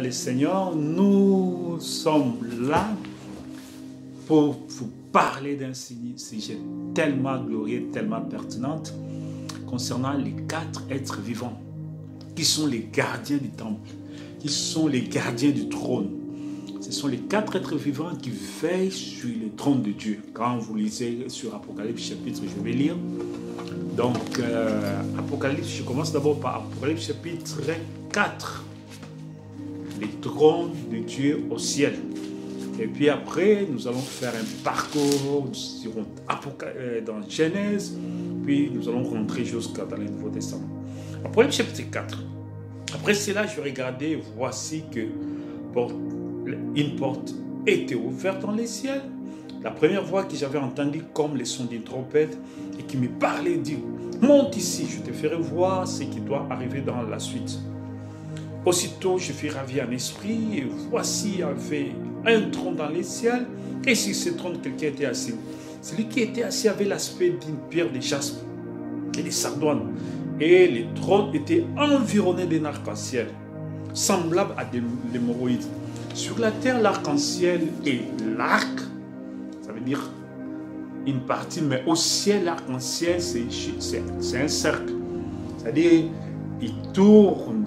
Les Seigneurs, nous sommes là pour vous parler d'un sujet tellement glorieux, tellement pertinent concernant les 4 êtres vivants qui sont les gardiens du temple, qui sont les gardiens du trône. Ce sont les 4 êtres vivants qui veillent sur le trône de Dieu. Quand vous lisez sur Apocalypse chapitre, je vais lire. Donc, Apocalypse, je commence d'abord par Apocalypse chapitre 4. Les trônes de Dieu au ciel. Et puis après, nous allons faire un parcours dans Genèse, puis nous allons rentrer jusqu'à dans le Nouveau Testament. Apocalypse chapitre 4. Après cela, je regardais, voici que une porte était ouverte dans les ciels. La première voix que j'avais entendue comme le son d'une trompette et qui me parlait dit: monte ici, je te ferai voir ce qui doit arriver dans la suite. Aussitôt, je fus ravi en esprit, et voici, il y avait un trône dans les ciels, et sur ce trône, quelqu'un était assis. Celui qui était assis avait l'aspect d'une pierre de jaspe et de sardoine, et le trône était environné d'un arc-en-ciel, semblable à des hémorroïdes. Sur la terre, l'arc-en-ciel et l'arc, ça veut dire une partie, mais au ciel, l'arc-en-ciel, c'est un cercle. C'est-à-dire, il tourne.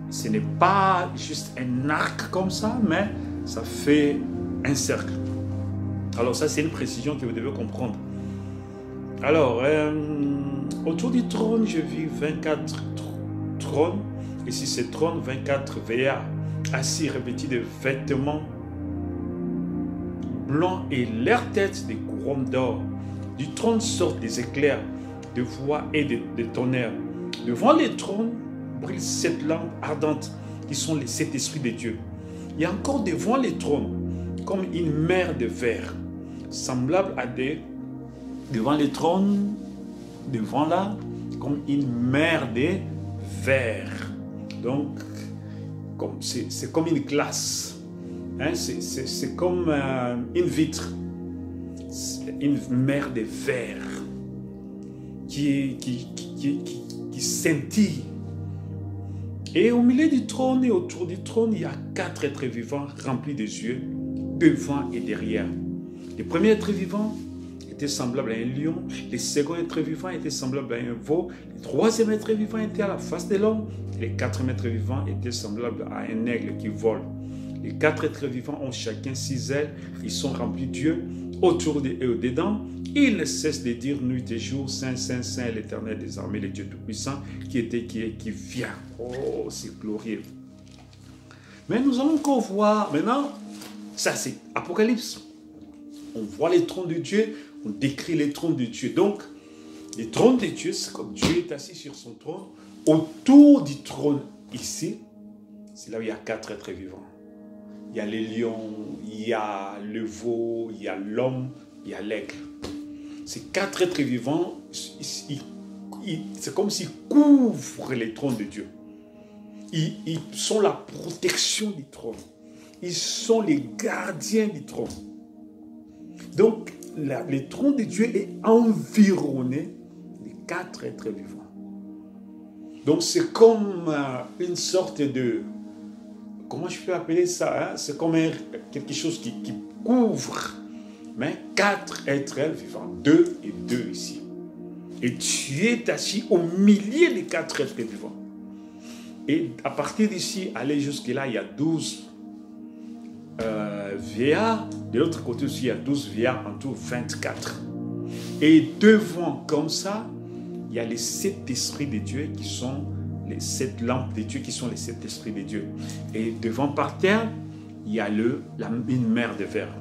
Ce n'est pas juste un arc comme ça, mais ça fait un cercle. Alors ça, c'est une précision que vous devez comprendre. Alors, autour du trône, je vis 24 trônes. Et sur ces trônes, 24 veillards assis revêtus de vêtements blancs et leurs têtes des couronnes d'or. Du trône sortent des éclairs, de voix et de tonnerres. Devant les trônes, brillent 7 lampes ardentes qui sont les 7 esprits de Dieu. Il y a encore devant les trônes comme une mer de verre, semblable à devant les trônes, devant là, comme une mer de verre. Donc, c'est comme une glace, hein? C'est comme une vitre, une mer de verre qui scintille. Et au milieu du trône et autour du trône, il y a 4 êtres vivants remplis de yeux, devant et derrière. Le premier être vivant était semblable à un lion, le second être vivant était semblable à un veau, le troisième être vivant était à la face de l'homme, et le quatrième être vivant était semblable à un aigle qui vole. Les 4 êtres vivants ont chacun 6 ailes, ils sont remplis d'yeux, autour et au-dedans. Il ne cesse de dire nuit et jour: Saint, Saint, Saint, l'Éternel des armées, le Dieu Tout-Puissant, qui était, qui est, qui vient. Oh, c'est glorieux. Mais nous allons encore voir, maintenant, ça c'est Apocalypse. On voit les trônes de Dieu, on décrit les trônes de Dieu. Donc, les trônes de Dieu, c'est comme Dieu est assis sur son trône. Autour du trône, ici, c'est là où il y a 4 êtres vivants. Il y a les lions, il y a le veau, il y a l'homme, il y a l'aigle. Ces 4 êtres vivants, c'est comme s'ils couvrent les trônes de Dieu. Ils sont la protection du trône. Ils sont les gardiens du trône. Donc, le trône de Dieu est environné de 4 êtres vivants. Donc, c'est comme une sorte de... Comment je peux appeler ça, hein? C'est comme quelque chose qui couvre. Mais 4 êtres vivants, 2 et 2 ici. Et tu es assis au milieu des 4 êtres vivants. Et à partir d'ici, aller jusque-là, il y a 12 vieillards. De l'autre côté aussi, il y a 12 vieillards, en tout 24. Et devant, comme ça, il y a les 7 esprits de Dieu qui sont les 7 lampes de Dieu, qui sont les 7 esprits de Dieu. Et devant, par terre, il y a une mer de verre.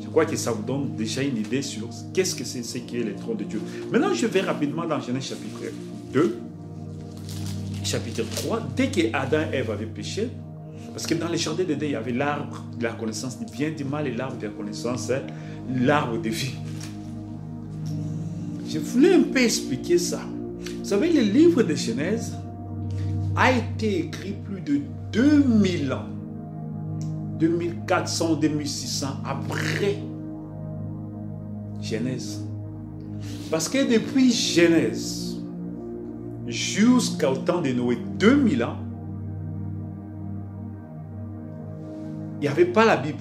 Je crois que ça vous donne déjà une idée sur qu'est-ce que c'est qui est le trône de Dieu. Maintenant, je vais rapidement dans Genèse chapitre 2, chapitre 3. Dès que Adam et Ève avaient péché, parce que dans les jardins d'Éden, il y avait l'arbre de la connaissance du bien et du mal et l'arbre de la connaissance, l'arbre de vie. Je voulais un peu expliquer ça. Vous savez, le livre de Genèse a été écrit plus de 2000 ans. 2400, 2600 après Genèse. Parce que depuis Genèse jusqu'au temps de Noé, 2000 ans, il n'y avait pas la Bible.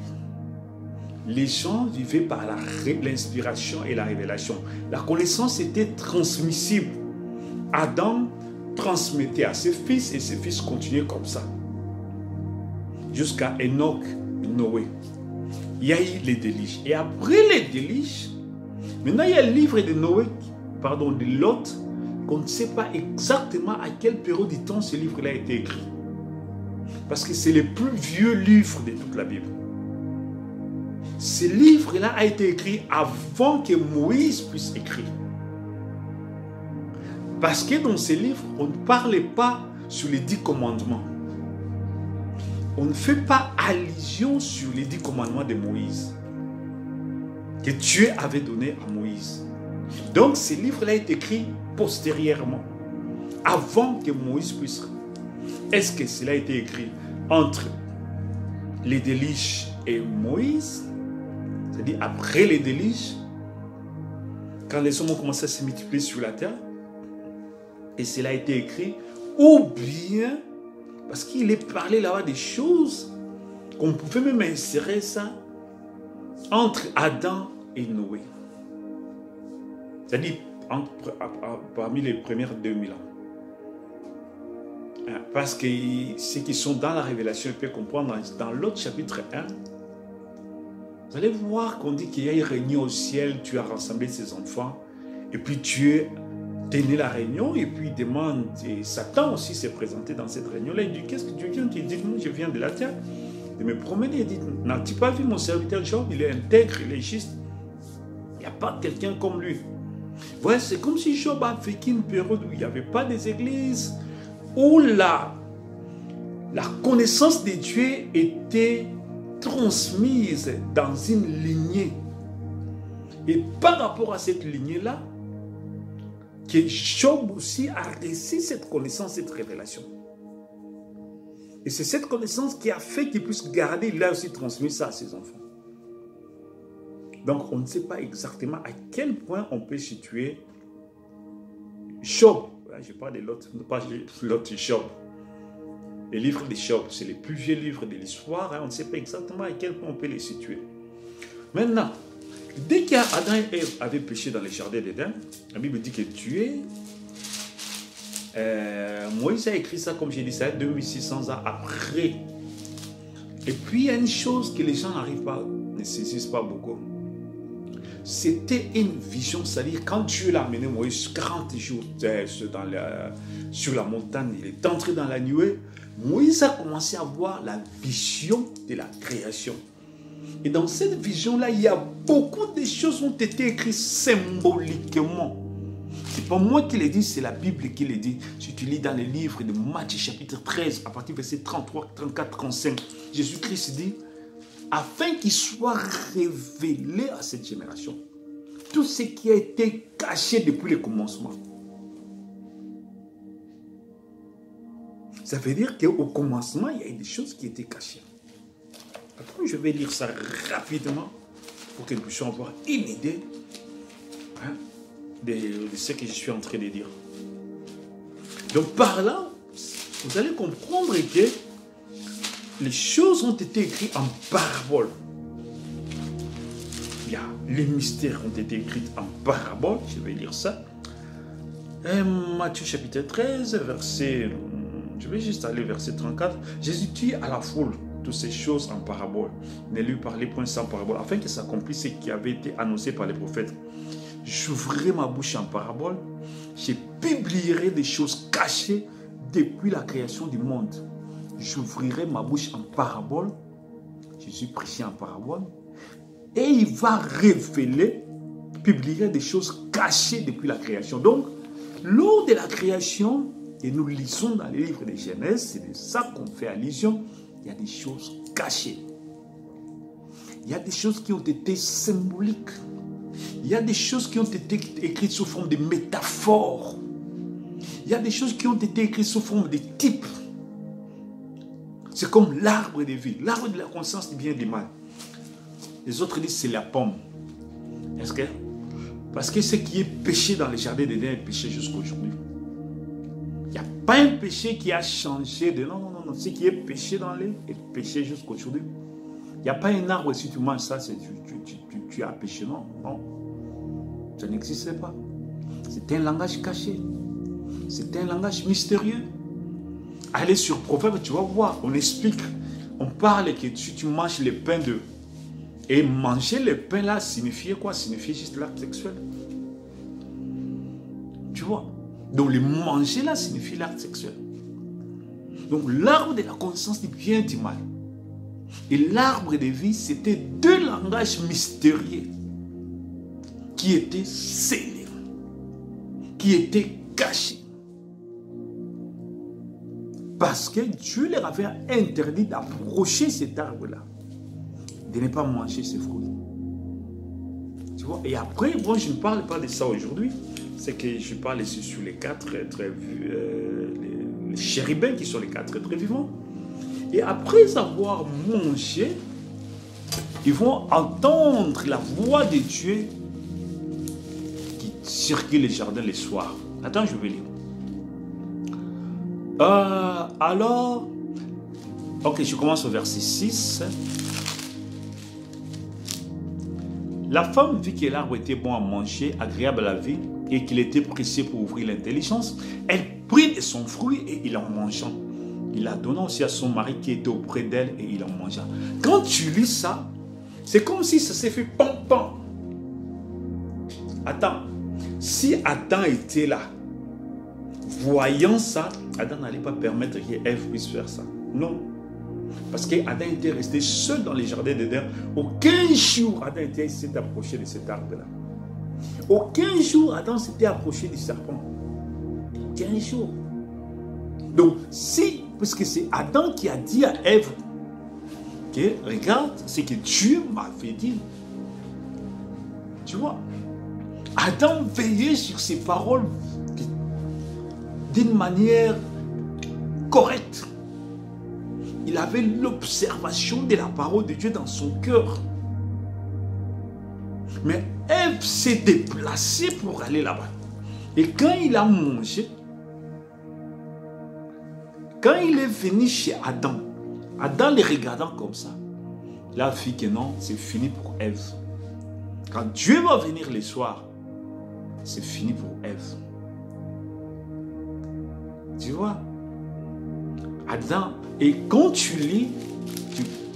Les gens vivaient par l'inspiration et la révélation. La connaissance était transmissible. Adam transmettait à ses fils et ses fils continuaient comme ça. Jusqu'à Enoch et Noé. Il y a eu les déluges. Et après les déluges, maintenant il y a le livre de Noé, de Lot, qu'on ne sait pas exactement à quelle période du temps ce livre-là a été écrit. Parce que c'est le plus vieux livre de toute la Bible. Ce livre-là a été écrit avant que Moïse puisse écrire. Parce que dans ce livre, on ne parlait pas sur les 10 commandements. On ne fait pas allusion sur les 10 commandements de Moïse que Dieu avait donné à Moïse. Donc ce livre-là est écrit postérieurement, avant que Moïse puisse. Est-ce que cela a été écrit entre les déluges et Moïse? C'est-à-dire après les déluges, quand les hommes ont commencé à se multiplier sur la terre, et cela a été écrit, ou bien, parce qu'il est parlé là-bas des choses, qu'on pouvait même insérer ça entre Adam et Noé. C'est-à-dire parmi les premières 2000 ans. Parce que ceux qui sont dans la révélation peuvent comprendre dans l'autre chapitre 1, vous allez voir qu'on dit qu'il y a une réunion au ciel, Dieu a rassemblé ses enfants, et puis Dieu tenait la réunion, et puis il demande, et Satan aussi s'est présenté dans cette réunion-là, il dit, qu'est-ce que Dieu vient? Il dit, non, je viens de la terre, de me promener, il dit, n'as-tu pas vu mon serviteur Job? Il est intègre, il est juste, il n'y a pas quelqu'un comme lui. Ouais, c'est comme si Job a vécu une période où il n'y avait pas des églises, où la connaissance de Dieu était transmise dans une lignée. Et par rapport à cette lignée-là, que Job aussi a reçu cette connaissance, cette révélation. Et c'est cette connaissance qui a fait qu'il puisse garder, il a aussi transmis ça à ses enfants. Donc on ne sait pas exactement à quel point on peut situer Job. Je parle de l'autre, pas l'autre Job. Les livres de Job, c'est les plus vieux livres de l'histoire. On ne sait pas exactement à quel point on peut les situer. Maintenant, dès qu'Adam et Ève avaient péché dans le jardin d'Éden, la Bible dit que Dieu, Moïse a écrit ça, comme j'ai dit, ça 2600 ans après. Et puis il y a une chose que les gens ne saisissent pas beaucoup. C'était une vision, c'est-à-dire quand Dieu l'a amené Moïse 40 jours sur la montagne, il est entré dans la nuée, Moïse a commencé à voir la vision de la création. Et dans cette vision-là, il y a beaucoup de choses qui ont été écrites symboliquement. Ce n'est pas moi qui l'ai dit, c'est la Bible qui l'a dit. Si tu lis dans les livres de Matthieu chapitre 13, à partir du verset 33, 34, 35, Jésus-Christ dit, afin qu'il soit révélé à cette génération tout ce qui a été caché depuis le commencement. Ça veut dire qu'au commencement, il y a eu des choses qui étaient cachées. Attends, je vais lire ça rapidement pour que nous puissions avoir une idée de ce que je suis en train de dire. Donc par là, vous allez comprendre que les choses ont été écrites en parabole. Les mystères ont été écrits en parabole. Je vais lire ça. Matthieu chapitre 13, verset... Je vais juste aller verset 34. Jésus dit à la foule toutes ces choses en parabole. Ne lui parlez point sans parabole, afin que s'accomplisse ce qui avait été annoncé par les prophètes. J'ouvrirai ma bouche en parabole. Je publierai des choses cachées depuis la création du monde. J'ouvrirai ma bouche en parabole. Jésus prêchait en parabole. Et il va révéler, publier des choses cachées depuis la création. Donc, lors de la création, et nous lisons dans les livres de Genèse, c'est de ça qu'on fait allusion, il y a des choses cachées. Il y a des choses qui ont été symboliques. Il y a des choses qui ont été écrites sous forme de métaphores. Il y a des choses qui ont été écrites sous forme de types. C'est comme l'arbre de vie, l'arbre de la conscience du bien et du mal. Les autres disent c'est la pomme. Est-ce que? Parce que ce qui est péché dans le jardin d'Éden est péché jusqu'à aujourd'hui. Il n'y a pas un péché qui a changé de... Non. Ce qui est péché dans les est péché jusqu'à aujourd'hui. Il n'y a pas un arbre, si tu manges ça, tu as péché. Non, non. Ça n'existait pas. C'est un langage caché. C'est un langage mystérieux. Allez sur Proverbe, tu vas voir. On explique. On parle que si tu manges les pains de... Et manger les pains là signifiait quoi? Signifiait juste l'acte sexuel. Tu vois? Donc le manger là signifie l'acte sexuel. Donc l'arbre de la connaissance du bien et du mal et l'arbre de vie, c'était deux langages mystérieux qui étaient scellés, qui étaient cachés. Parce que Dieu leur avait interdit d'approcher cet arbre-là, de ne pas manger ses fruits. Tu vois? Et après, moi je ne parle pas de ça aujourd'hui, c'est que je parle ici sur les quatre êtres, les chérubins qui sont les quatre êtres vivants. Et après avoir mangé, ils vont entendre la voix de Dieu qui circule les jardins les soirs. Attends, je vais lire. Alors, ok, je commence au verset 6. La femme vit que l'arbre était bon à manger, agréable à la vue, et qu'il était précieux pour ouvrir l'intelligence. Elle prit de son fruit et il en mangea. Il la donna aussi à son mari qui était auprès d'elle et il en mangea. Quand tu lis ça, c'est comme si ça s'est fait pam pam. Attends, si Adam était là, voyant ça, Adam n'allait pas permettre qu'Ève puisse faire ça. Non. Parce qu'Adam était resté seul dans les jardins d'Éden. Aucun jour Adam s'est approché de cet arbre-là. Aucun jour Adam s'était approché du serpent. Aucun jour. Donc, si, parce que c'est Adam qui a dit à Ève, que regarde ce que Dieu m'avait dit. Tu vois, Adam veillait sur ses paroles d'une manière correcte. Il avait l'observation de la parole de Dieu dans son cœur. Mais Ève s'est déplacée pour aller là-bas. Et quand il a mangé, quand il est venu chez Adam, Adam les regardant comme ça, il a vu que non, c'est fini pour Ève. Quand Dieu va venir le soir, c'est fini pour Ève. Tu vois? Adam, et quand tu lis,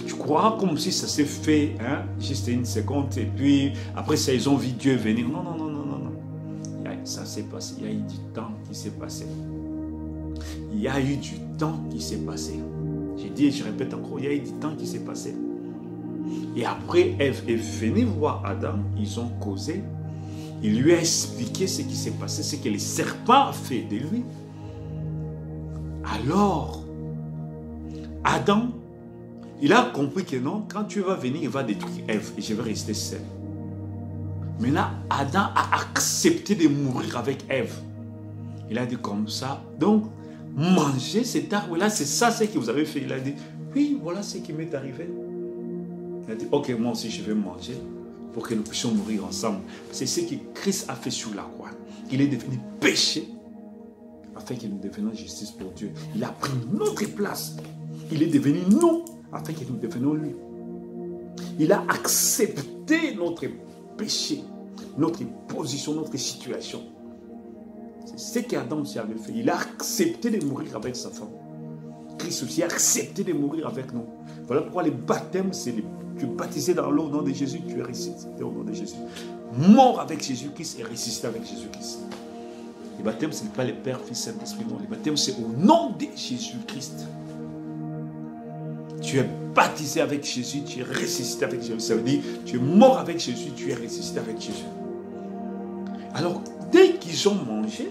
tu crois comme si ça s'est fait, hein, juste une seconde, et puis après ça, ils ont vu Dieu venir. Non, non, non, non, non, non. Ça s'est passé, il y a eu du temps qui s'est passé. Il y a eu du temps qui s'est passé. J'ai dit et je répète encore, il y a eu du temps qui s'est passé. Et après, Ève est venue voir Adam, ils ont causé. Il lui a expliqué ce qui s'est passé, ce que le serpent a fait de lui. Alors, Adam, il a compris que non, quand tu vas venir, il va détruire Ève et je vais rester seul. Maintenant, Adam a accepté de mourir avec Ève. Il a dit comme ça, donc, manger cet arbre-là, c'est ça ce que vous avez fait. Il a dit, oui, voilà ce qui m'est arrivé. Il a dit, ok, moi aussi je vais manger pour que nous puissions mourir ensemble. C'est ce que Christ a fait sur la croix. Il est devenu péché afin que nous devenions justice pour Dieu. Il a pris notre place. Il est devenu nous afin que nous devenions lui. Il a accepté notre péché, notre position, notre situation. C'est ce qu'Adam aussi avait fait. Il a accepté de mourir avec sa femme. Christ aussi a accepté de mourir avec nous. Voilà pourquoi le baptême, c'est tu es baptisé dans l'eau au nom de Jésus, tu es ressuscité au nom de Jésus. Mort avec Jésus-Christ et ressuscité avec Jésus-Christ. Le baptême, ce n'est pas le Père, Fils, Saint-Esprit, non. Le baptême, c'est au nom de Jésus-Christ. Tu es baptisé avec Jésus, tu es ressuscité avec Jésus. Ça veut dire, tu es mort avec Jésus, tu es ressuscité avec Jésus. Alors, dès qu'ils ont mangé,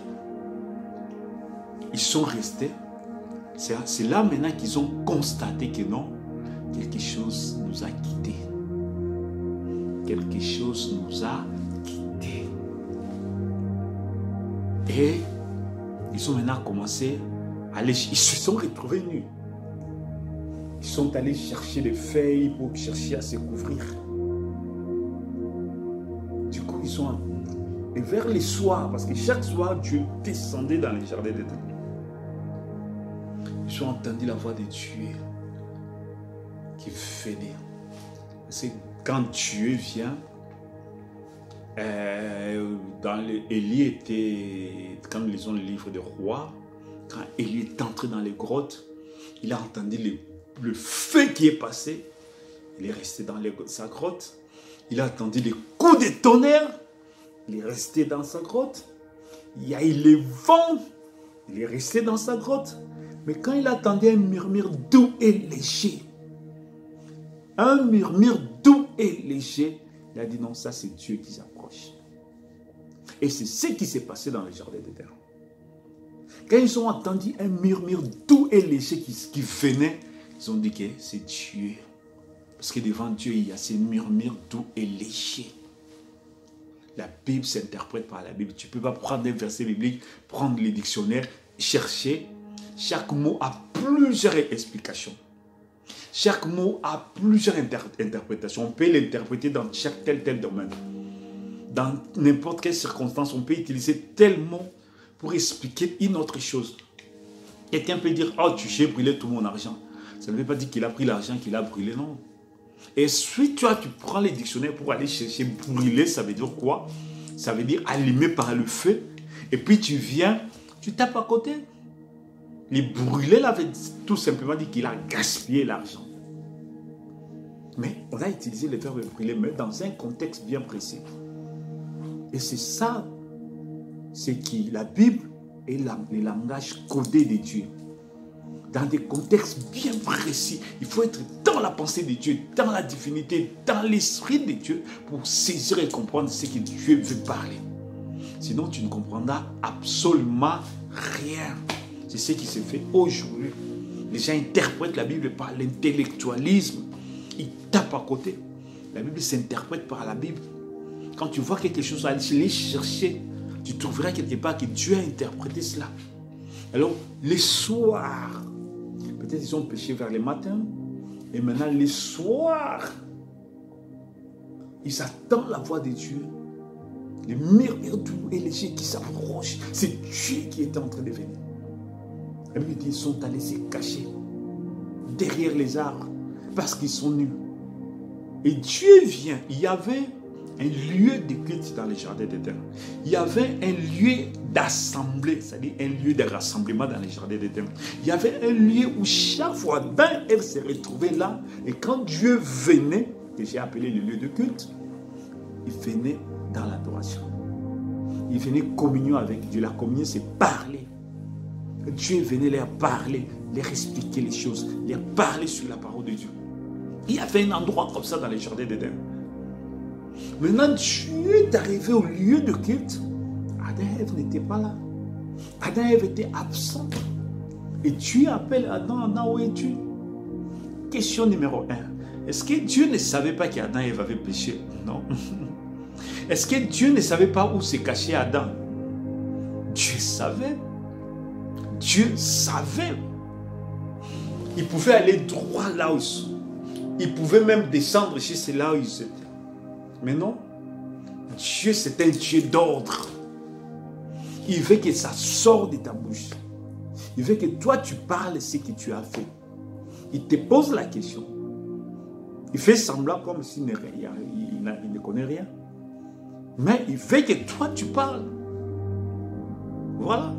ils sont restés. C'est là maintenant qu'ils ont constaté que non, quelque chose nous a quittés. Quelque chose nous a quittés. Et ils ont maintenant commencé à aller, ils se sont retrouvés nus. Ils sont allés chercher des feuilles pour chercher à se couvrir. Du coup, ils sont et vers les soirs, parce que chaque soir, Dieu descendait dans les jardins d'Éden. Ils ont entendu la voix de Dieu qui venait. c'est quand Dieu vient, Élie était, quand nous lisons le livre des rois, quand Élie est entré dans les grottes, il a entendu le feu qui est passé, il est resté dans sa grotte, il a entendu les coups de tonnerre, il est resté dans sa grotte, il y a eu les vents, il est resté dans sa grotte, mais quand il attendait un murmure doux et léger, un murmure doux et léger, il a dit non, ça c'est Dieu qui s'approche. Et c'est ce qui s'est passé dans le jardin d'Éden. Quand ils ont entendu un murmure doux et léger qui venait, ils ont dit que c'est Dieu. Parce que devant Dieu, il y a ces murmures doux et légers. La Bible s'interprète par la Bible. Tu ne peux pas prendre un verset biblique, prendre les dictionnaires, chercher. Chaque mot a plusieurs explications. Chaque mot a plusieurs interprétations. On peut l'interpréter dans chaque tel domaine. Dans n'importe quelle circonstance, on peut utiliser tel mot pour expliquer une autre chose. Quelqu'un peut dire, oh, j'ai brûlé tout mon argent. Ça ne veut pas dire qu'il a pris l'argent, qu'il a brûlé, non. Et ensuite, tu prends les dictionnaires pour aller chercher brûler, ça veut dire quoi? Ça veut dire allumer par le feu. Et puis tu viens, tu tapes à côté. Les brûler, là, veut tout simplement dire qu'il a gaspillé l'argent. Mais on a utilisé le verbe brûler, mais dans un contexte bien précis. Et c'est ça, c'est qui la Bible est le langage codé de Dieu. Dans des contextes bien précis, il faut être dans la pensée de Dieu, dans la divinité, dans l'esprit de Dieu pour saisir et comprendre ce que Dieu veut parler. Sinon, tu ne comprendras absolument rien. C'est ce qui se fait aujourd'hui. Les gens interprètent la Bible par l'intellectualisme. Ils tapent à côté. La Bible s'interprète par la Bible. Quand tu vois quelque chose, allez chercher. Tu trouveras quelque part que Dieu a interprété cela. Alors, les soirs, peut-être ils ont péché vers le matin. Et maintenant, les soirs, ils attendent la voix de Dieu. Les murmures doux et légers qui s'approchent. C'est Dieu qui est en train de venir. La Bible dit, ils sont allés se cacher derrière les arbres parce qu'ils sont nus. Et Dieu vient. Il y avait un lieu de culte dans le jardin d'Éden. Il y avait un lieu d'assemblée, c'est-à-dire un lieu de rassemblement dans le jardin d'Éden. Il y avait un lieu où chaque fois Adam et Ève se retrouvaient là. Et quand Dieu venait, que j'ai appelé le lieu de culte, il venait dans l'adoration. Il venait communion avec Dieu. La communion, c'est parler. Dieu venait leur parler, leur expliquer les choses, leur parler sur la parole de Dieu. Il y avait un endroit comme ça dans le jardin d'Éden. Maintenant, Dieu est arrivé au lieu de culte. Adam et Ève n'étaient pas là. Adam et Ève étaient absents. Et Dieu appelle Adam, Adam, où es-tu? Question numéro 1. Est-ce que Dieu ne savait pas qu'Adam et Ève avaient péché? Non. Est-ce que Dieu ne savait pas où se cachait Adam? Dieu savait. Dieu savait. Il pouvait aller droit là où ils sont. Il pouvait même descendre chez ceux là où ils étaient. Mais non. Dieu, c'est un Dieu d'ordre. Il veut que ça sorte de ta bouche. Il veut que toi, tu parles ce que tu as fait. Il te pose la question. Il fait semblant comme s'il ne connaît rien. Mais il veut que toi, tu parles. Voilà.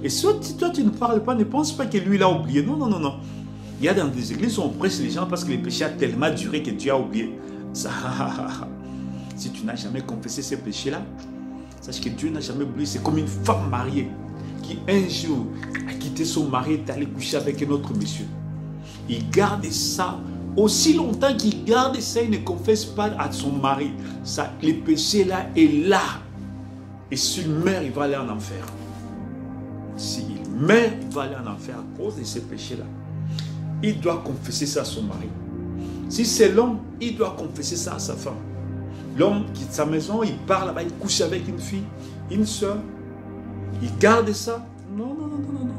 Et si toi, tu ne parles pas, ne pense pas que lui, il a oublié. Non, non, non, non. Il y a dans des églises où on presse les gens parce que le péché a tellement duré que tu as oublié. Ça, si tu n'as jamais confessé ces péchés-là, sache que Dieu n'a jamais oublié. C'est comme une femme mariée qui un jour a quitté son mari et est allée coucher avec un autre monsieur. Il garde ça. Aussi longtemps qu'il garde ça, il ne confesse pas à son mari. Ça, le péché là est là. Et s'il meurt, il va aller en enfer. S'il meurt, il va aller en enfer à cause de ces péchés-là. Il doit confesser ça à son mari. Si c'est l'homme, il doit confesser ça à sa femme. L'homme quitte sa maison, il part là-bas, il couche avec une fille, une soeur. Il garde ça. Non, non, non, non, non.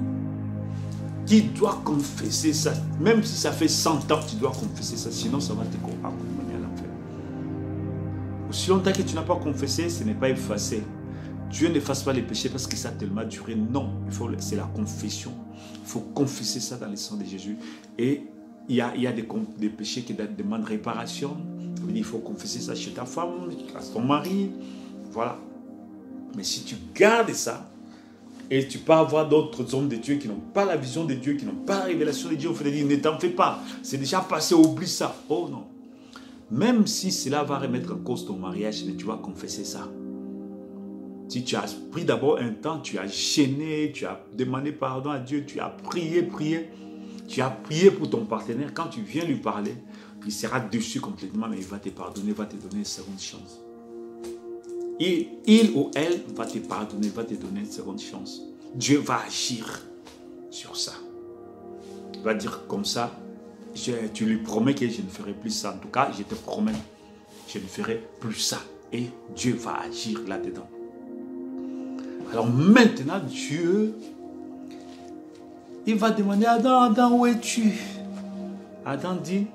Tu dois confesser ça. Même si ça fait 100 ans, tu dois confesser ça. Sinon, ça va te accompagner à l'enfer. Aussi longtemps que tu n'as pas confessé, ce n'est pas effacé. Dieu n'efface pas les péchés parce que ça a tellement duré. Non, c'est la confession. Il faut confesser ça dans le sang de Jésus. Et il y a des péchés qui demandent réparation. veut dire il faut confesser ça chez ta femme, à ton mari, voilà. Mais si tu gardes ça, et tu peux avoir d'autres hommes de Dieu qui n'ont pas la vision de Dieu, qui n'ont pas la révélation de Dieu, il faut te dire, ne t'en fais pas, c'est déjà passé, oublie ça. Oh non. Même si cela va remettre en cause ton mariage, mais tu vas confesser ça. Si tu as pris d'abord un temps, tu as gêné, tu as demandé pardon à Dieu, tu as prié, tu as prié pour ton partenaire, quand tu viens lui parler, il sera dessus complètement, mais il va te pardonner, va te donner une seconde chance. Il ou elle va te pardonner, va te donner une seconde chance. Dieu va agir sur ça. Il va dire comme ça, tu lui promets que je ne ferai plus ça. En tout cas, je te promets, je ne ferai plus ça. Et Dieu va agir là-dedans. Alors maintenant, Dieu, il va demander, Adam, Adam, où es-tu? Adam dit,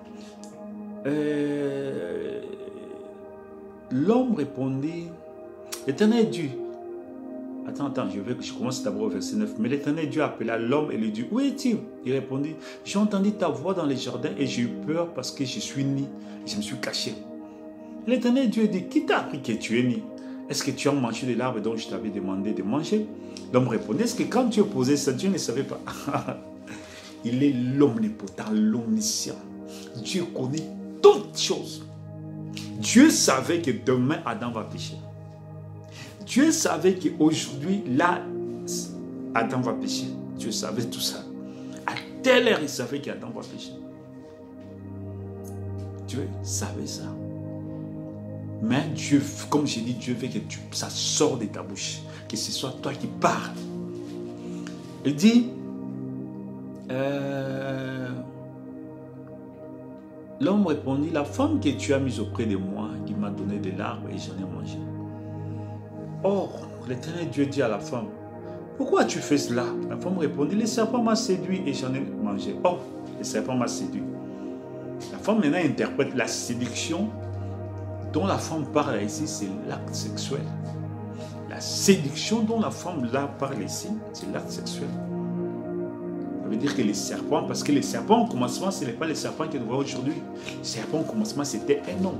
l'homme répondit, l'Éternel Dieu, attends, je commence d'abord au verset 9, mais l'Éternel Dieu appela l'homme et lui dit, où es-tu? Il répondit, j'ai entendu ta voix dans les jardins et j'ai eu peur parce que je suis né, et je me suis caché. L'Éternel Dieu dit, qui t'a appris que tu es né? Est-ce que tu as mangé de l'arbre dont je t'avais demandé de manger? L'homme répondit, est-ce que quand Dieu posait ça, Dieu ne savait pas? Il est l'omnipotent, l'omniscient. Dieu connaît toutes choses. Dieu savait que demain, Adam va pécher. Dieu savait qu'aujourd'hui, là, Adam va pécher. Dieu savait tout ça. À telle heure, il savait qu'Adam va pécher. Dieu savait ça. Mais Dieu, comme j'ai dit, Dieu veut que ça sorte de ta bouche. Que ce soit toi qui parles. Il dit, l'homme répondit, la femme que tu as mise auprès de moi, qui m'a donné de l'arbre et j'en ai mangé. Or, l'Éternel Dieu dit à la femme, pourquoi tu fais cela? La femme répondit, le serpent m'a séduit et j'en ai mangé. Or, le serpent m'a séduit. La femme maintenant interprète la séduction dont la femme parle ici, c'est l'acte sexuel. La séduction dont la femme là parle ici, c'est l'acte sexuel. Ça veut dire que les serpents, parce que les serpents au commencement, ce n'est pas les serpents que nous voyons aujourd'hui. Les serpents au commencement, c'était un homme.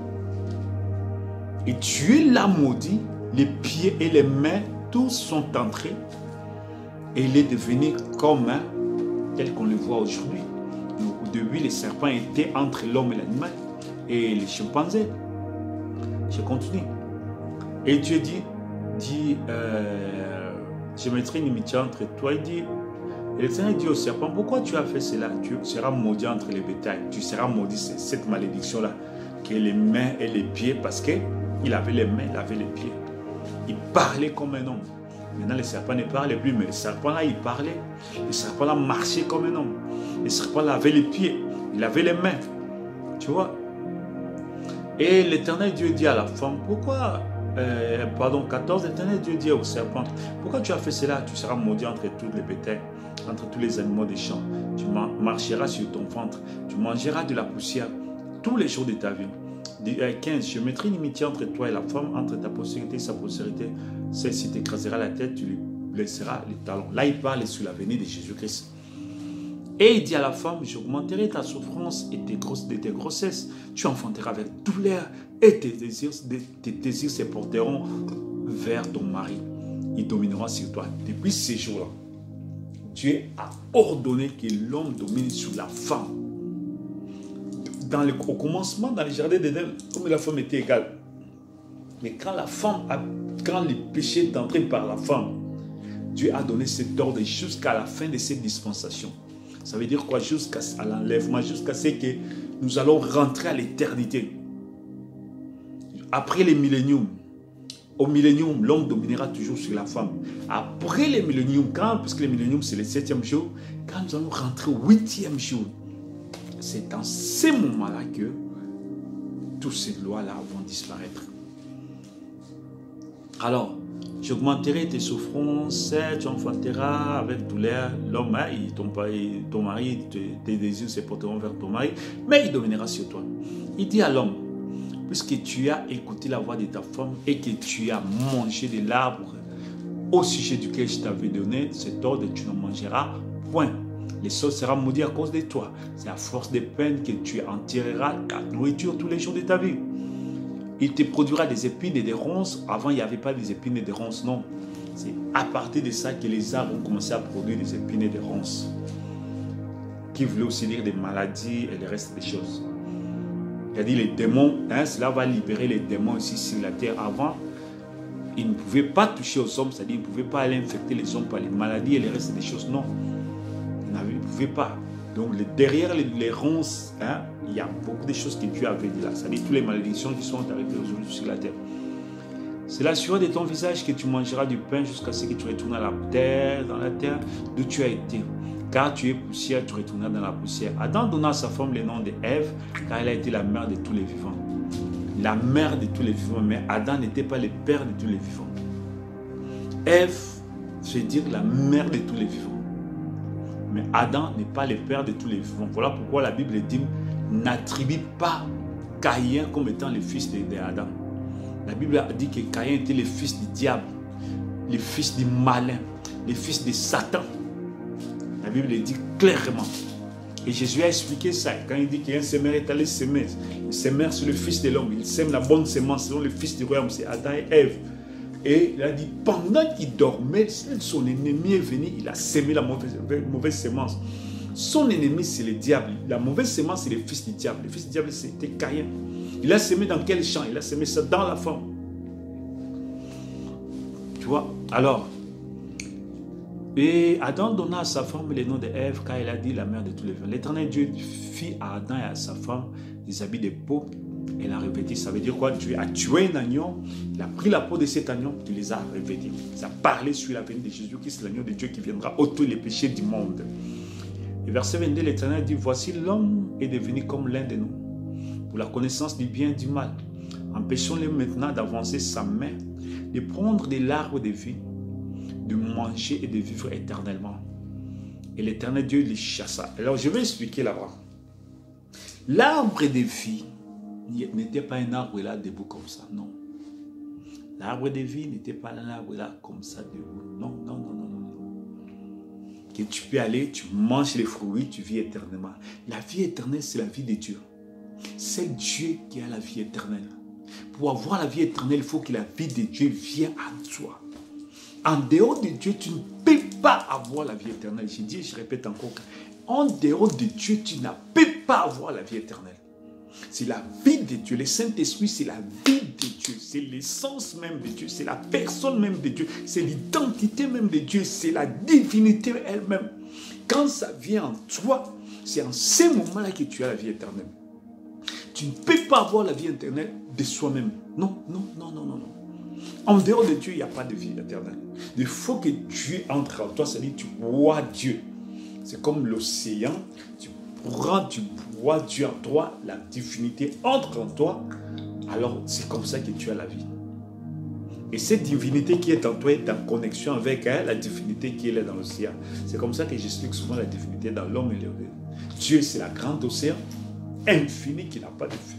Et Dieu l'a maudit, les pieds et les mains, tous sont entrés. Et il est devenu comme tel qu'on le voit aujourd'hui. Au début, les serpents étaient entre l'homme et l'animal et les chimpanzés. Je continue. Et Dieu dit, je mettrai une amitié entre toi. Il dit, et l'Éternel dit au serpent, pourquoi tu as fait cela? Tu seras maudit entre les bétails. Tu seras maudit, c'est cette malédiction-là, qui est les mains et les pieds, parce qu'il avait les mains, il avait les pieds. Il parlait comme un homme. Maintenant, le serpent ne parlait plus, mais le serpent-là, il parlait. Le serpent-là marchait comme un homme. Le serpent-là avait les pieds, il avait les mains. Tu vois? Et l'Éternel Dieu dit à la femme, pourquoi, 14, l'Éternel Dieu dit au serpent, pourquoi tu as fait cela? Tu seras maudit entre tous les bétails, entre tous les animaux des champs. Tu marcheras sur ton ventre, tu mangeras de la poussière tous les jours de ta vie. 15, je mettrai une amitié entre toi et la femme, entre ta postérité et sa postérité. Celle-ci t'écrasera la tête, tu lui blesseras les talons. Là, il parle sur la venue de Jésus-Christ. Et il dit à la femme, j'augmenterai ta souffrance et tes grossesses. Tu enfanteras avec douleur et tes désirs se porteront vers ton mari. Il dominera sur toi. Depuis ces jours-là, Dieu a ordonné que l'homme domine sur la femme. Au commencement, dans le jardin d'Éden, comme la femme était égale. Mais quand le péché est entré par la femme, Dieu a donné cet ordre jusqu'à la fin de cette dispensation. Ça veut dire quoi? Jusqu'à l'enlèvement, jusqu'à ce que nous allons rentrer à l'éternité. Après les milléniums, au millénium, l'homme dominera toujours sur la femme. Après les milléniums, parce que les milléniums c'est le 7e jour, quand nous allons rentrer au 8e jour, c'est dans ces moments-là que toutes ces lois-là vont disparaître. Alors, j'augmenterai tes souffrances, tu enfanteras avec douleur l'homme, ton mari, tes désirs se porteront vers ton mari, mais il dominera sur toi. Il dit à l'homme, puisque tu as écouté la voix de ta femme et que tu as mangé de l'arbre au sujet duquel je t'avais donné cet ordre, tu ne mangeras point. Les sols seront maudits à cause de toi. C'est à force de peine que tu en tireras ta nourriture tous les jours de ta vie. il te produira des épines et des ronces. Avant, il n'y avait pas des épines et des ronces, non. C'est à partir de ça que les arbres ont commencé à produire des épines et des ronces, qui voulaient aussi dire des maladies et le reste des choses. Il a dit les démons, hein, cela va libérer les démons ici sur la terre. Avant, ils ne pouvaient pas toucher aux hommes, c'est-à-dire ils ne pouvaient pas aller infecter les hommes par les maladies et le reste des choses, non. Ils ne pouvaient pas. Donc derrière les ronces, hein, il y a beaucoup de choses que Dieu avait dit là. C'est-à-dire toutes les malédictions qui sont arrivées aujourd'hui sur la terre. C'est la sueur de ton visage que tu mangeras du pain jusqu'à ce que tu retournes à la terre, dans la terre d'où tu as été. Car tu es poussière, tu retourneras dans la poussière. Adam donna à sa femme le nom de Ève, car elle a été la mère de tous les vivants. La mère de tous les vivants, mais Adam n'était pas le père de tous les vivants. Ève, c'est dire la mère de tous les vivants. Mais Adam n'est pas le père de tous les vivants. Voilà pourquoi la Bible dit, n'attribue pas Caïn comme étant le fils d'Adam. La Bible a dit que Caïn était le fils du diable, le fils du malin, le fils de Satan. La Bible le dit clairement. Et Jésus a expliqué ça. Quand il dit qu'un semeur est allé semer, le semeur c'est le fils de l'homme. Il sème la bonne semence selon le fils du royaume, c'est Adam et Ève. Et il a dit, pendant qu'il dormait, son ennemi est venu, il a semé la mauvaise semence. Son ennemi, c'est le diable. La mauvaise semence, c'est le fils du diable. Le fils du diable, c'était Caïn. Il a semé dans quel champ? Il a semé ça dans la femme. Tu vois? Alors, et Adam donna à sa femme le nom de Ève, car il a dit la mère de tous les vivants. L'Éternel Dieu fit à Adam et à sa femme des habits de peau et l'a revêti. Ça veut dire quoi? Dieu a tué un agneau, il a pris la peau de cet agneau, il les a revêtis. Ça parlait sur la venue de Jésus, qui c'est l'agneau de Dieu qui viendra ôter les péchés du monde. Et verset 22, l'Éternel dit, voici l'homme est devenu comme l'un de nous, pour la connaissance du bien et du mal. Empêchons-le maintenant d'avancer sa main, de prendre de l'arbre de vie, de manger et de vivre éternellement. Et l'Éternel Dieu les chassa. Alors je vais expliquer là-bas. L'arbre de vie n'était pas un arbre là debout comme ça, non. L'arbre de vie n'était pas un arbre là comme ça debout. Non, non, non, non, non. Que tu peux aller, tu manges les fruits, tu vis éternellement. La vie éternelle, c'est la vie de Dieu. C'est Dieu qui a la vie éternelle. Pour avoir la vie éternelle, il faut que la vie de Dieu vienne à toi. En dehors de Dieu, tu ne peux pas avoir la vie éternelle. Je dis, je répète encore. En dehors de Dieu, tu ne peux pas avoir la vie éternelle. C'est la vie de Dieu. Le Saint-Esprit, c'est la vie de Dieu. C'est l'essence même de Dieu. C'est la personne même de Dieu. C'est l'identité même de Dieu. C'est la divinité elle-même. Quand ça vient en toi, c'est en ces moments-là que tu as la vie éternelle. Tu ne peux pas avoir la vie éternelle de soi-même. Non, non, non, non, non, non. En dehors de Dieu, il n'y a pas de vie éternelle. Il faut que Dieu entre en toi, c'est-à-dire tu vois Dieu. C'est comme l'océan, tu vois Dieu en toi, la divinité entre en toi, alors c'est comme ça que tu as la vie. Et cette divinité qui est en toi est en connexion avec la divinité qui est dans l'océan. C'est comme ça que j'explique souvent la divinité dans l'homme et l'homme. Dieu, c'est la grande océan infini qui n'a pas de fin.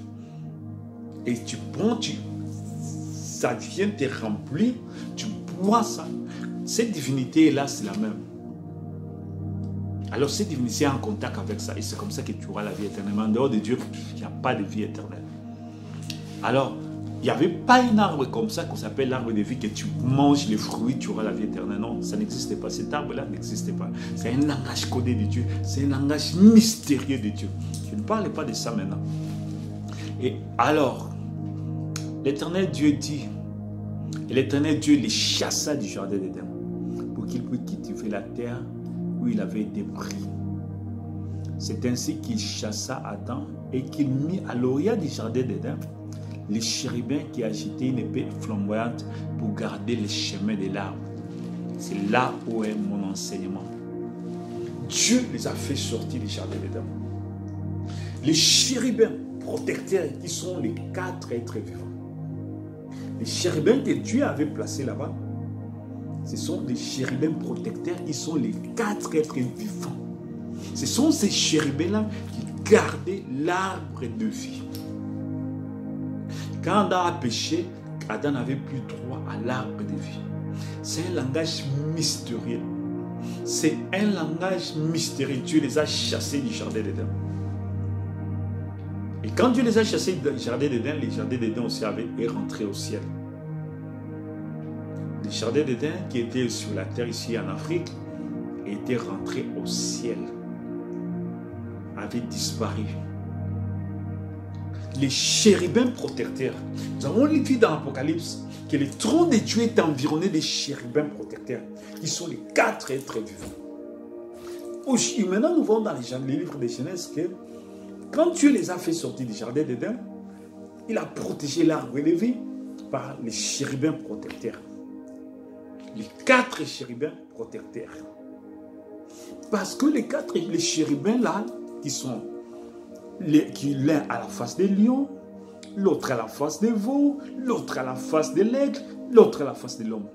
Et tu prends, ça vient te remplir, tu bois ça. Cette divinité-là, c'est la même. Alors cette divinité est en contact avec ça. Et c'est comme ça que tu auras la vie éternelle. En dehors de Dieu, il n'y a pas de vie éternelle. Alors, il n'y avait pas un arbre comme ça qu'on s'appelle l'arbre de vie, que tu manges les fruits, tu auras la vie éternelle. Non, ça n'existait pas. Cet arbre-là n'existait pas. C'est un langage codé de Dieu. C'est un langage mystérieux de Dieu. Je ne parle pas de ça maintenant. Et alors, l'Éternel Dieu dit, et l'Éternel Dieu les chassa du jardin d'Éden pour qu'ils puissent cultiver la terre où il avait été pris. C'est ainsi qu'il chassa Adam et qu'il mit à l'orient du jardin d'Éden les chérubins qui agitaient une épée flamboyante pour garder les chemins de l'arbre. C'est là où est mon enseignement. Dieu les a fait sortir du jardin d'Éden. Les chérubins protecteurs qui sont les 4 êtres vivants. Les chérubins que Dieu avait placés là-bas, ce sont des chérubins protecteurs qui sont les 4 êtres vivants. Ce sont ces chérubins-là qui gardaient l'arbre de vie. Quand Adam a péché, Adam n'avait plus droit à l'arbre de vie. C'est un langage mystérieux. C'est un langage mystérieux. Dieu les a chassés du jardin d'Éden. Et quand Dieu les a chassés du jardin d'Éden, les jardins d'Éden aussi est rentré au ciel. Les jardins d'Éden qui étaient sur la terre ici en Afrique étaient rentrés au ciel, avaient disparu. Les chérubins protecteurs. Nous avons lu dans l'Apocalypse que le trône de Dieu est environné des chérubins protecteurs, qui sont les 4 êtres vivants. Maintenant, nous voyons dans les livres de Genèse que quand Dieu les a fait sortir du jardin d'Éden, il a protégé l'arbre de vie par les chérubins protecteurs. Les 4 chérubins protecteurs. Parce que les chérubins là, qui sont l'un à la face des lions, l'autre à la face des veaux, l'autre à la face de l'aigle, l'autre à la face de l'homme.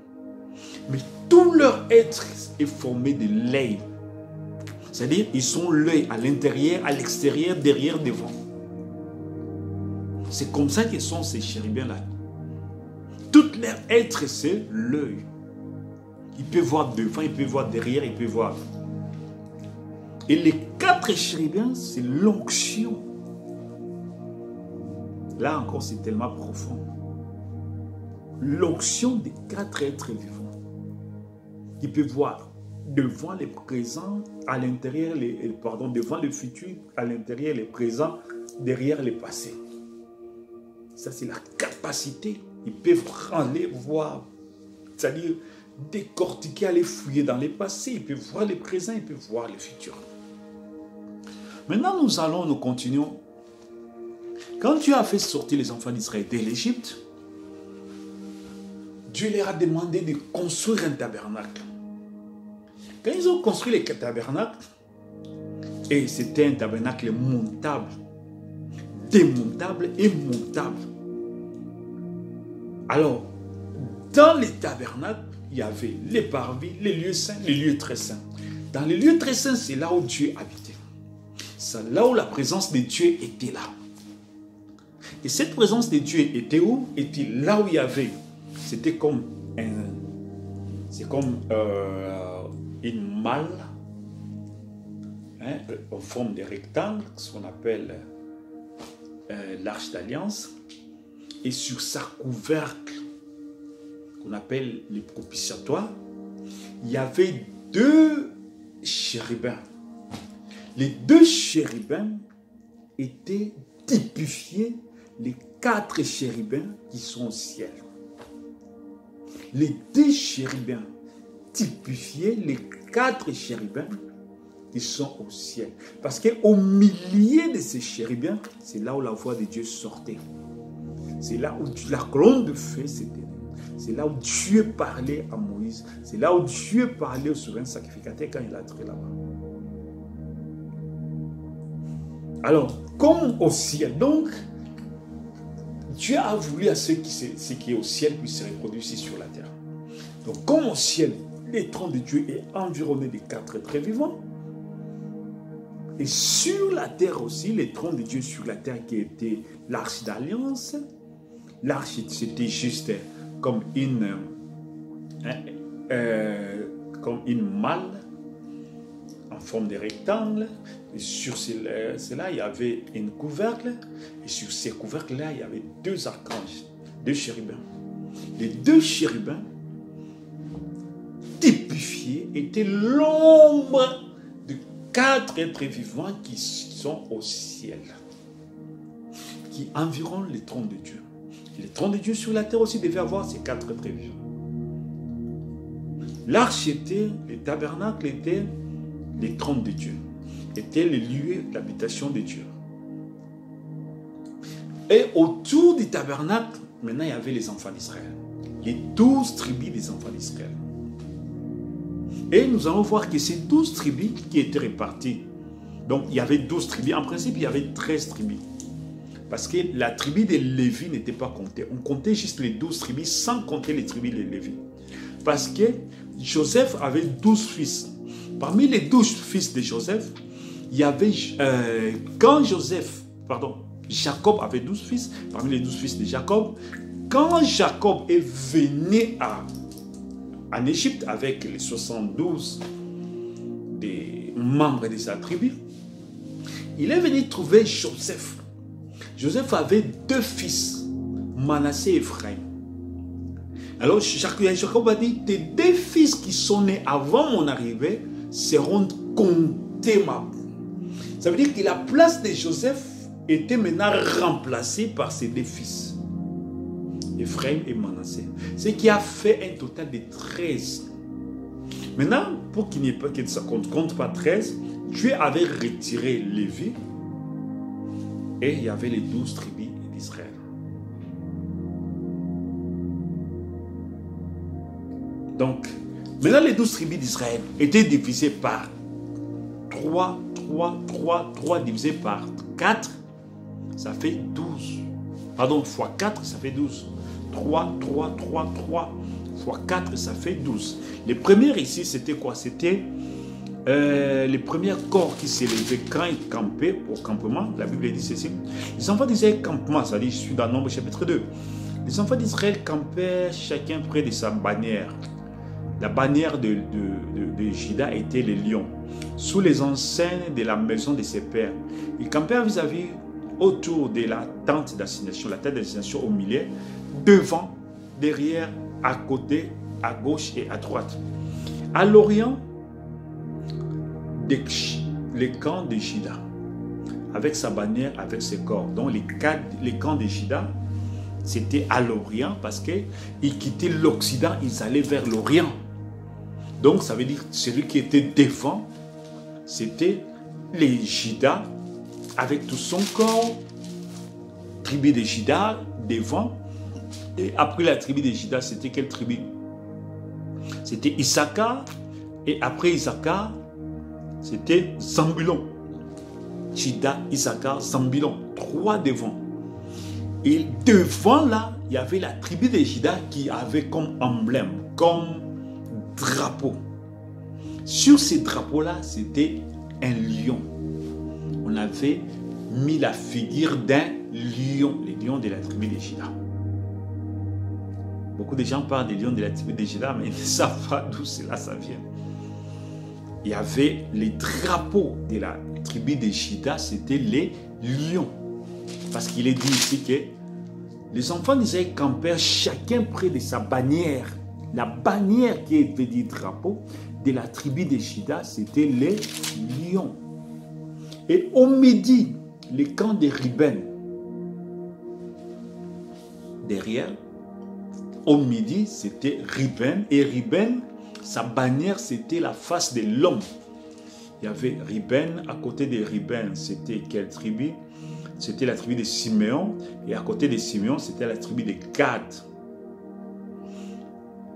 Mais tout leur être est formé de l'œil. C'est-à-dire, ils sont l'œil à l'intérieur, à l'extérieur, derrière, devant. C'est comme ça qu'ils sont ces chérubins-là. Tout leur être, c'est l'œil. Il peut voir devant, il peut voir derrière, il peut voir. Et les 4 chérubins, c'est l'onction. Là encore, c'est tellement profond. L'onction des 4 êtres vivants. Il peut voir devant les présents, à l'intérieur, devant le futur, à l'intérieur, les présents, derrière les passés. Ça, c'est la capacité. Ils peuvent aller voir, c'est-à-dire décortiquer, aller fouiller dans les passés. Ils peuvent voir les présents, ils peuvent voir les futurs. Maintenant, nous continuons. Quand Dieu a fait sortir les enfants d'Israël de l'Égypte, Dieu leur a demandé de construire un tabernacle. Quand ils ont construit le tabernacle, et c'était un tabernacle montable, démontable et montable. Alors, dans les tabernacles, il y avait les parvis, les lieux saints, les lieux très saints. Dans les lieux très saints, c'est là où Dieu habitait. C'est là où la présence de Dieu était là. Et cette présence de Dieu était où? Était là où il y avait. C'était comme une malle, en forme de rectangle, ce qu'on appelle l'arche d'alliance. Et sur sa couvercle, qu'on appelle le propitiatoire, il y avait 2 chérubins. Les 2 chérubins étaient typifiés les 4 chérubins qui sont au ciel. Les 2 chérubins typifiaient les 4 chérubins qui sont au ciel. Parce qu'au milieu de ces chérubins, c'est là où la voix de Dieu sortait. C'est là où la colonne de feu s'était. C'est là où Dieu parlait à Moïse. C'est là où Dieu parlait au souverain sacrificateur quand il a entré là-bas. Alors, comme au ciel, donc, Dieu a voulu à ce qui est au ciel puisse se reproduire ici sur la terre. Donc, comme au ciel, le trône de Dieu est environné de 4 êtres vivants, et sur la terre aussi, le trône de Dieu sur la terre qui était l'arche d'alliance, l'arche c'était juste comme une malle en forme de rectangle. Et sur cela, il y avait une couvercle. Et sur ces couvercles-là, il y avait 2 archanges, 2 chérubins. Les 2 chérubins typifiés étaient l'ombre de 4 êtres vivants qui sont au ciel, qui environnent le trône de Dieu. Le trône de Dieu sur la terre aussi devait avoir ces 4 êtres vivants. L'arche était, le tabernacle était le trône de Dieu, était le lieu d'habitation de Dieu. Et autour du tabernacle, maintenant il y avait les enfants d'Israël, les 12 tribus des enfants d'Israël. Et nous allons voir que ces 12 tribus qui étaient réparties, donc il y avait 12 tribus, en principe il y avait 13 tribus. Parce que la tribu de Lévi n'était pas comptée. On comptait juste les 12 tribus sans compter les tribus de Lévi. Parce que Joseph avait 12 fils. Parmi les 12 fils de Joseph, il y avait, Jacob avait 12 fils. Parmi les 12 fils de Jacob, quand Jacob est venu en Égypte avec les 72 des membres de sa tribu, il est venu trouver Joseph. Joseph avait deux fils, Manassé et Ephraim. Alors Jacob a dit, tes deux fils qui sont nés avant mon arrivée seront comptés. Ça veut dire que la place de Joseph était maintenant remplacée par ses deux fils, Ephraim et Manassé. Ce qui a fait un total de 13. Maintenant, pour qu'il n'y ait pas que ça compte pas 13, Dieu avait retiré Lévi et il y avait les 12 tribus d'Israël. Donc, maintenant les 12 tribus d'Israël étaient divisées par 3 divisé par 4, ça fait 12. Pardon, fois 4, ça fait 12. 3 fois 4, ça fait 12. Les premières ici, c'était quoi? C'était les premiers corps qui s'élevaient quand ils campaient au campement. La Bible dit ceci. Les enfants d'Israël campement, ça dit, je suis dans Nombre chapitre 2. Les enfants d'Israël campaient chacun près de sa bannière. La bannière de Juda était les lions, sous les enseignes de la maison de ses pères. Ils campèrent vis-à-vis, autour de la tente d'assignation, la tente d'assignation au milieu, devant, derrière, à côté, à gauche et à droite. À l'orient, les camps de Juda, avec sa bannière, avec ses corps. Donc les camps de Juda, c'était à l'orient parce qu'ils quittaient l'Occident, ils allaient vers l'Orient. Donc ça veut dire celui qui était devant, c'était les Juda avec tout son corps, tribu de Juda devant. Et après la tribu de Juda, c'était quelle tribu? C'était Issachar. Et après Issachar, c'était Zambulon. Juda, Issachar, Zambulon. 3 devant. Et devant là, il y avait la tribu de Juda qui avait comme emblème, comme drapeau. Sur ces drapeaux-là, c'était un lion. On avait mis la figure d'un lion, les lions de la tribu de Juda. Beaucoup de gens parlent des lions de la tribu de Juda, mais ils ne savent pas d'où cela ça vient. Il y avait les drapeaux de la tribu de Juda, c'était les lions. Parce qu'il est dit ici que les enfants d'Israël campèrent chacun près de sa bannière. La bannière qui veut dire drapeau de la tribu de Juda, c'était les lions. Et au midi, le camp de Ruben. Derrière, au midi, c'était Ruben. Et Ruben, sa bannière, c'était la face de l'homme. Il y avait Ruben, à côté de Ruben, c'était quelle tribu? C'était la tribu de Siméon. Et à côté de Siméon, c'était la tribu de Gad.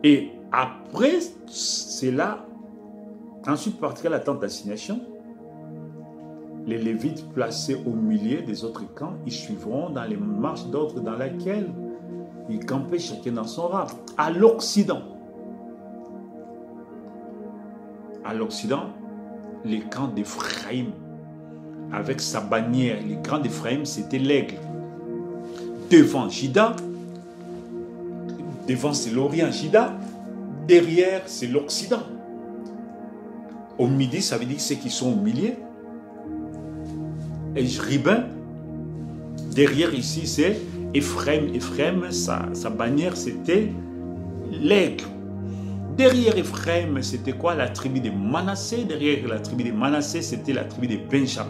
Et après cela, ensuite partir à la tente d'assignation, les Lévites placés au milieu des autres camps, ils suivront dans les marches d'ordre dans lesquelles ils campaient chacun dans son rang. À l'Occident, les camps d'Éphraïm, avec sa bannière, les camps d'Éphraïm, c'était l'aigle. Devant Juda, devant c'est l'Orient Juda, derrière c'est l'Occident. Au midi, ça veut dire ceux qui sont au milieu. Et Ruben, derrière ici c'est Ephraim. Ephraim, sa bannière c'était l'aigle. Derrière Ephraim, c'était quoi? La tribu de Manassé. Derrière la tribu de Manassé, c'était la tribu de Benjamin.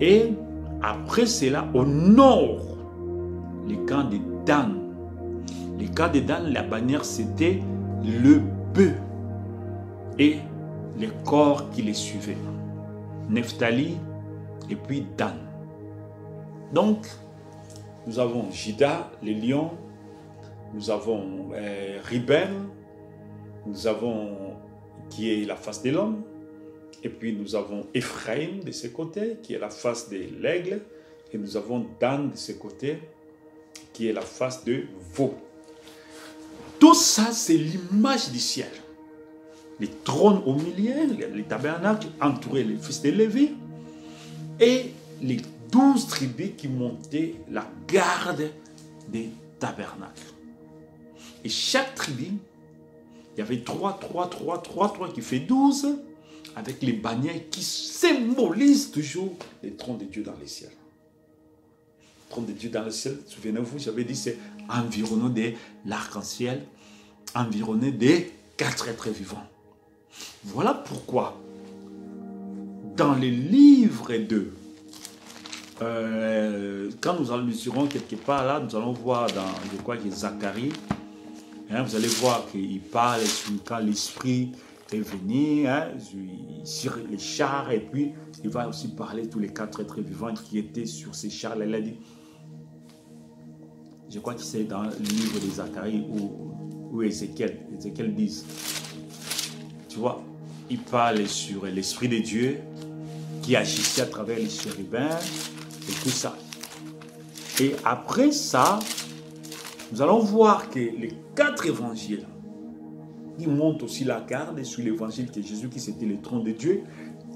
Et après cela, au nord, les camps de Dan. Les camps de Dan, la bannière, c'était le bœuf et les corps qui les suivaient. Nephtali et puis Dan. Donc, nous avons Juda, les lions, nous avons Ruben, nous avons qui est la face de l'homme, et puis nous avons Ephraim de ce côté, qui est la face de l'aigle, et nous avons Dan de ce côté, qui est la face de veau. Tout ça, c'est l'image du ciel. Les trônes au milieu, les tabernacles entouraient les fils de Lévi, et les 12 tribus qui montaient la garde des tabernacles. Et chaque tribu, il y avait 3 qui fait 12, avec les bannières qui symbolisent toujours les trônes de Dieu dans les ciels. trône de Dieu dans le ciel. Souvenez-vous, j'avais dit c'est environné de l'arc-en-ciel, environné des 4 êtres vivants. Voilà pourquoi, dans les livres de... quand nous irons quelque part là, nous allons voir dans, je crois que Zacharie, hein, vous allez voir qu'il parle sur quand l'esprit est venu, hein, sur les chars, et puis il va aussi parler de tous les 4 êtres vivants qui étaient sur ces chars. Il a dit, je crois que c'est dans le livre de Zacharie ou Ézéchiel 10. Tu vois, il parle sur l'esprit de Dieu qui agissait à travers les chérubins et tout ça. Et après ça, nous allons voir que les 4 évangiles, ils montent aussi la garde sur l'évangile de Jésus qui c'était le trône de Dieu.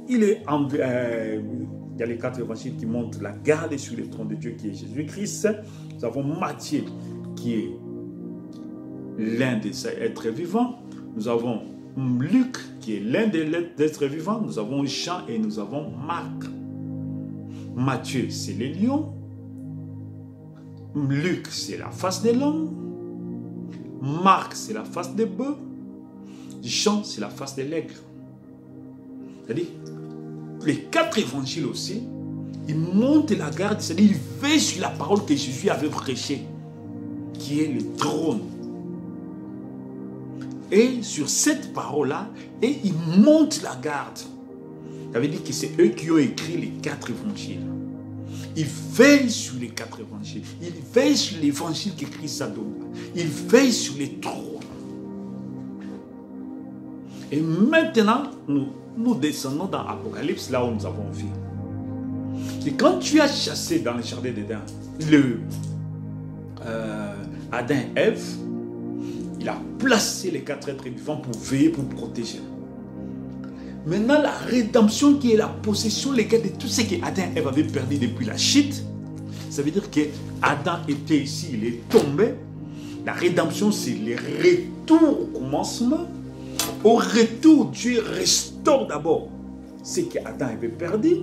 Il y a les 4 évangiles qui montrent la garde sur le trône de Dieu qui est Jésus-Christ. Nous avons Matthieu qui est l'un des êtres vivants. Nous avons Luc qui est l'un des êtres vivants. Nous avons Jean et nous avons Marc. Matthieu, c'est les lions. Luc, c'est la face de l'homme. Marc, c'est la face des bœufs. Jean, c'est la face de l'aigle. C'est-à-dire, les 4 évangiles aussi, ils montent la garde, c'est-à-dire, ils veillent sur la parole que Jésus avait prêchée, qui est le trône. Et sur cette parole-là, et ils montent la garde. Ça veut dire que c'est eux qui ont écrit les 4 évangiles. Ils veillent sur les 4 évangiles. Ils veillent sur l'évangile que Christ a donné. Ils veillent sur les trônes. Et maintenant, nous descendons dans Apocalypse, là où nous avons vu. Et quand tu as chassé dans le jardin d'Éden Adam et Ève, il a placé les 4 êtres vivants pour veiller, pour protéger. Maintenant, la rédemption qui est la possession légale de tout ce que Adam et Ève avaient perdu depuis la chute, ça veut dire que Adam était ici, il est tombé. La rédemption, c'est le retour au commencement. Au retour, Dieu restaure d'abord ce que Adam avait perdu.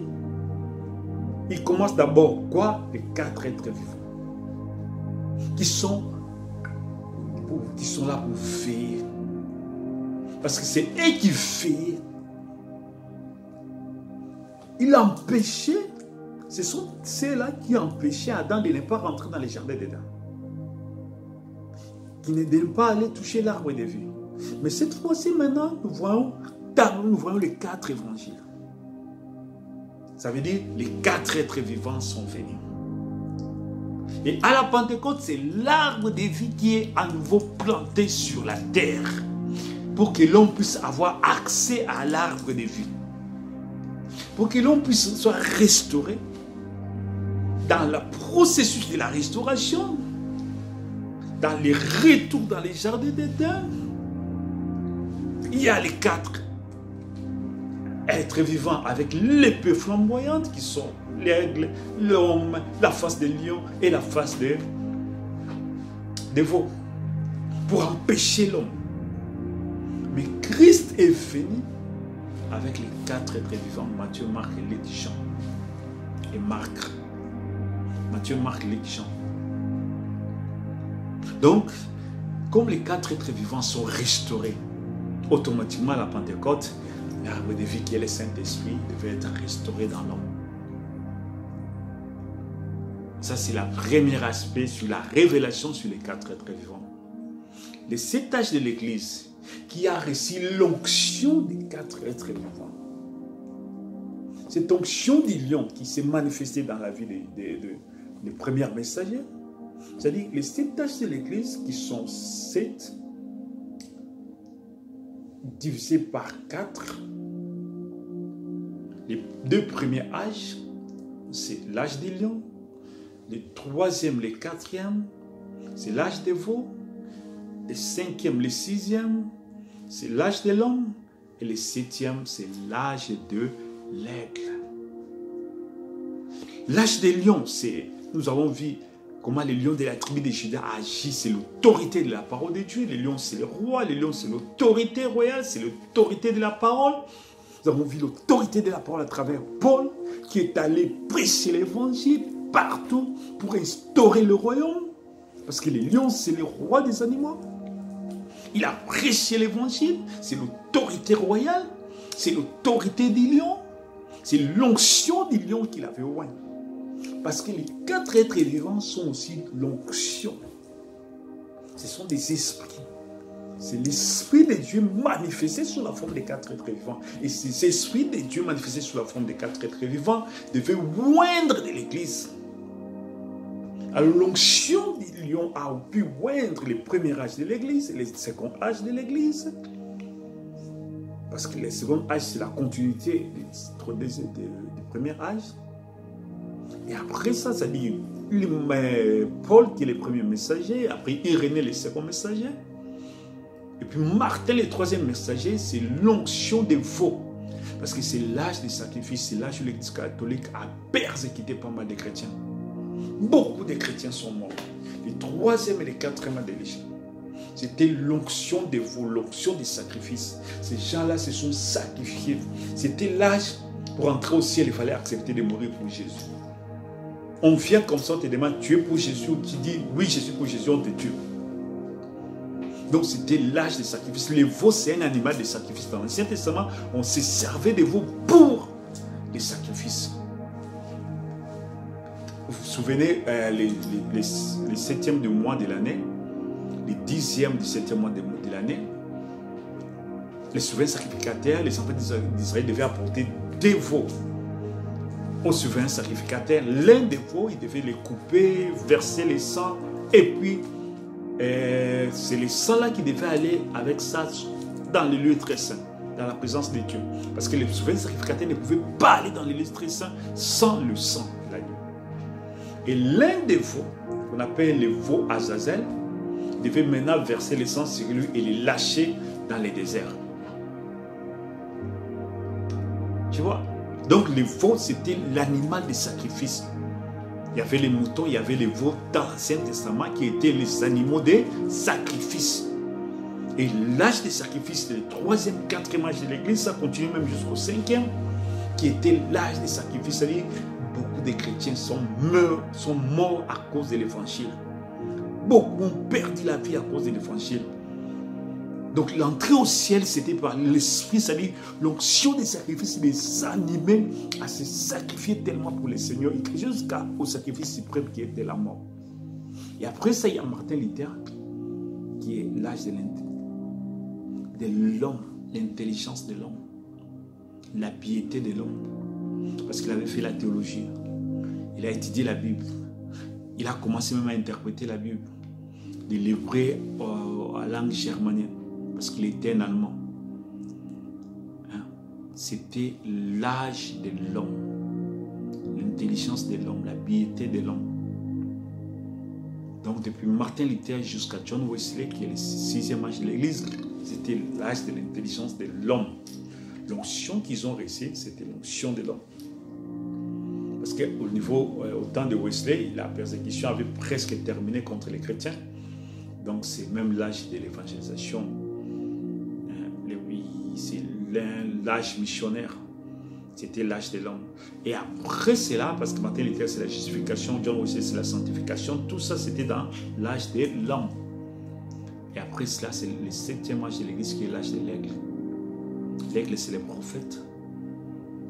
Il commence d'abord quoi? Les 4 êtres vivants qui sont là pour veiller. Parce que c'est eux qui veillent. Il a empêché, ce sont ceux-là qui ont empêché Adam de ne pas rentrer dans les jardins d'Éden. Qui ne devaient pas aller toucher l'arbre de vie. Mais cette fois-ci, maintenant, nous voyons les 4 évangiles. Ça veut dire les 4 êtres vivants sont venus. Et à la Pentecôte, c'est l'arbre de vie qui est à nouveau planté sur la terre. Pour que l'on puisse avoir accès à l'arbre de vie. Pour que l'on puisse soit restauré dans le processus de la restauration, dans les retours dans les jardins d'Éden. Il y a les 4 êtres vivants avec l'épée flamboyante qui sont l'aigle, l'homme, la face des lions et la face des veaux pour empêcher l'homme. Mais Christ est venu avec les 4 êtres vivants, Matthieu, Marc et Luc, Jean. Et Marc. Matthieu, Marc, Luc, Jean. Donc, comme les 4 êtres vivants sont restaurés, automatiquement à la Pentecôte, l'arbre de vie qui est le Saint-Esprit devait être restauré dans l'homme. Ça, c'est le premier aspect sur la révélation sur les 4 êtres vivants. Les 7 âges de l'Église qui a reçu l'onction des 4 êtres vivants. Cette onction du lion qui s'est manifestée dans la vie des premiers messagers, c'est-à-dire les 7 âges de l'Église qui sont 7 divisés par 4. Les 2 premiers âges, c'est l'âge des lions. Le 3e, le 4e, c'est l'âge des veaux. Le 5e, le 6e, c'est l'âge de l'homme. Et le 7e, c'est l'âge de l'aigle. L'âge des lions, c'est, nous avons vu comment les lions de la tribu de Juda agissent. C'est l'autorité de la parole de Dieu. Les lions, c'est le roi. Les lions, c'est l'autorité royale. C'est l'autorité de la parole. Nous avons vu l'autorité de la parole à travers Paul, qui est allé prêcher l'évangile. partout pour instaurer le royaume. Parce que les lions, c'est le roi des animaux. Il a prêché l'évangile. C'est l'autorité royale. C'est l'autorité des lions. C'est l'onction des lions qu'il avait oint. Parce que les 4 êtres vivants sont aussi l'onction. Ce sont des esprits. C'est l'esprit de Dieu manifesté sous la forme des 4 êtres vivants. Et ces esprits de Dieu manifestés sous la forme des 4 êtres vivants devaient oindre de l'église. Alors l'onction des lions a pu oindre les premiers âges de l'église et les seconds âges de l'église. Parce que le second âge, c'est la continuité du premier âge. Et après ça, ça dit Paul qui est le premier messager, après Irénée le second messager. Et puis Martin le troisième messager, c'est l'onction des veaux. Parce que c'est l'âge des sacrifices, c'est l'âge où l'Église catholique a persécuté pas mal de chrétiens. Beaucoup de chrétiens sont morts. Les 3e et les 4e âge de l'Église. C'était l'onction des veaux, l'onction des sacrifices. Ces gens-là se sont sacrifiés. C'était l'âge pour entrer au ciel, il fallait accepter de mourir pour Jésus. On vient comme ça, on te demande, tu es pour Jésus, ou tu dis, oui, je suis pour Jésus, on te tue. Donc c'était l'âge des sacrifices. Les veaux, c'est un animal de sacrifice. Dans l'Ancien Testament, on se servait des veaux pour les sacrifices. Vous vous souvenez, les 7e du mois de l'année, les 10e du 7e mois de l'année, les souverains sacrificateurs, les enfants d'Israël devaient apporter des veaux. Au souverain sacrificateur, l'un des veaux, il devait les couper, verser les sangs, et puis c'est les sangs là qui devaient aller avec ça dans les lieux très saints, dans la présence de Dieu. Parce que les souverains sacrificateurs ne pouvaient pas aller dans les lieux très saints sans le sang de l'agneau. Et l'un des veaux, qu'on appelle le veau Azazel, devait maintenant verser le sang sur lui et les lâcher dans les déserts. Tu vois? Donc les veaux, c'était l'animal des sacrifices. Il y avait les moutons, il y avait les veaux dans l'Ancien Testament qui étaient les animaux des sacrifices. Et l'âge des sacrifices, le 3e, 4e âge de l'Église, ça continue même jusqu'au 5e, qui était l'âge des sacrifices. C'est-à-dire, beaucoup de chrétiens sont morts à cause de l'Évangile. Beaucoup ont perdu la vie à cause de l'Évangile. Donc l'entrée au ciel, c'était par l'Esprit, c'est-à-dire l'onction des sacrifices, les animait à se sacrifier tellement pour le Seigneur, jusqu'au sacrifice suprême qui était la mort. Et après ça, il y a Martin Luther, qui est l'âge de l'homme, l'intelligence de l'homme, la piété de l'homme. Parce qu'il avait fait la théologie, il a étudié la Bible, il a commencé même à interpréter la Bible, de l'hébreu à la langue germanienne. Parce qu'il était un Allemand. Hein? C'était l'âge de l'homme, l'intelligence de l'homme, la piété de l'homme. Donc depuis Martin Luther jusqu'à John Wesley, qui est le 6e âge de l'Église, c'était l'âge de l'intelligence de l'homme. L'onction qu'ils ont reçue, c'était l'onction de l'homme. Parce qu'au temps de Wesley, la persécution avait presque terminé contre les chrétiens. Donc c'est même l'âge de l'évangélisation. C'est l'âge missionnaire. C'était l'âge de l'homme. Et après cela, parce que Martin Luther, c'est la justification, John Wesley, c'est la sanctification, tout ça, c'était dans l'âge de l'homme. Et après cela, c'est le 7e âge de l'Église qui est l'âge de l'aigle. L'aigle, c'est les prophètes.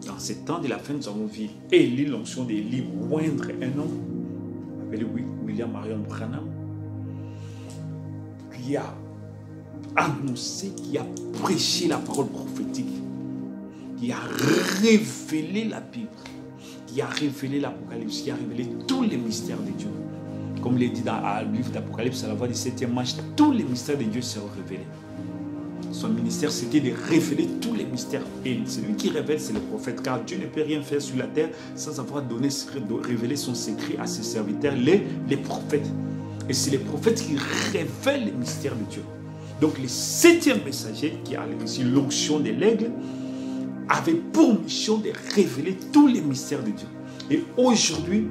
Dans ces temps de la fin, nous avons vu Élie, l'onction d'Élie, moindre un homme, appelé William Marion Branham, qui a annoncé, qui a prêché la parole prophétique, qui a révélé la Bible, qui a révélé l'Apocalypse, qui a révélé tous les mystères de Dieu. Comme il est dit dans le livre d'Apocalypse, à la voix du 7e âge, tous les mystères de Dieu seront révélés. Son ministère, c'était de révéler tous les mystères. Et celui qui révèle, c'est le prophète, car Dieu ne peut rien faire sur la terre sans avoir révélé son secret à ses serviteurs, les prophètes. Et c'est les prophètes qui révèlent les mystères de Dieu. Donc le 7e messager, qui a reçu l'onction de l'aigle, avait pour mission de révéler tous les mystères de Dieu. Et aujourd'hui,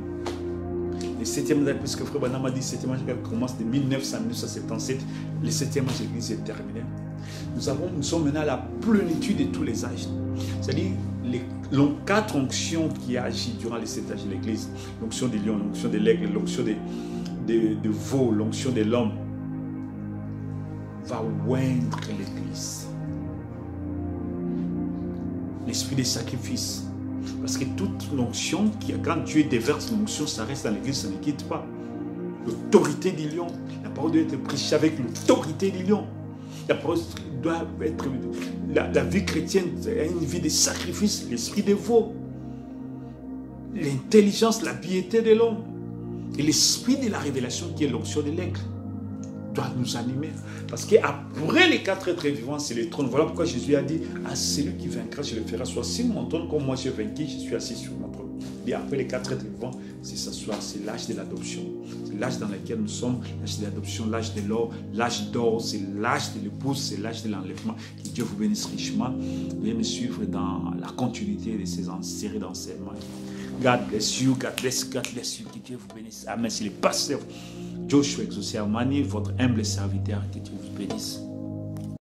le 7e âge, puisque Frère Branham a dit, le 7e âge commence de 1900 à 1977, le 7e âge de l'Église est terminé. Nous sommes maintenant à la plénitude de tous les âges. C'est-à-dire, les 4 onctions qui agissent durant les 7 âges de l'Église, l'onction des lions, l'onction de l'aigle, l'onction de veau, l'onction de l'homme, va oindre l'Église. L'esprit des sacrifices. Parce que toute l'onction, quand Dieu déverse l'onction, ça reste dans l'Église, ça ne quitte pas. L'autorité du lion. La parole doit être prêchée avec l'autorité du lion. La parole doit être... La vie chrétienne est une vie de sacrifice, l'esprit de veau. L'intelligence, la piété de l'homme. Et l'esprit de la révélation qui est l'onction de l'aigle doit nous animer. Parce qu'après les 4 êtres vivants, c'est le trône. Voilà pourquoi Jésus a dit, à celui qui vaincra, je le ferai asseoir. Si mon trône, comme moi j'ai vaincu, je suis assis sur mon trône. Et après les 4 êtres vivants, c'est s'asseoir, c'est l'âge de l'adoption. C'est l'âge dans lequel nous sommes, l'âge de l'adoption, l'âge de l'or. L'âge d'or, c'est l'âge de l'épouse, c'est l'âge de l'enlèvement. Que Dieu vous bénisse richement. Veuillez me suivre dans la continuité de ces séries d'enseignements. God bless you, God bless you, God bless you. Que Dieu vous bénisse. Amen. C'est le pasteur Joshua Exaucé Armani, votre humble serviteur. Que Dieu vous bénisse.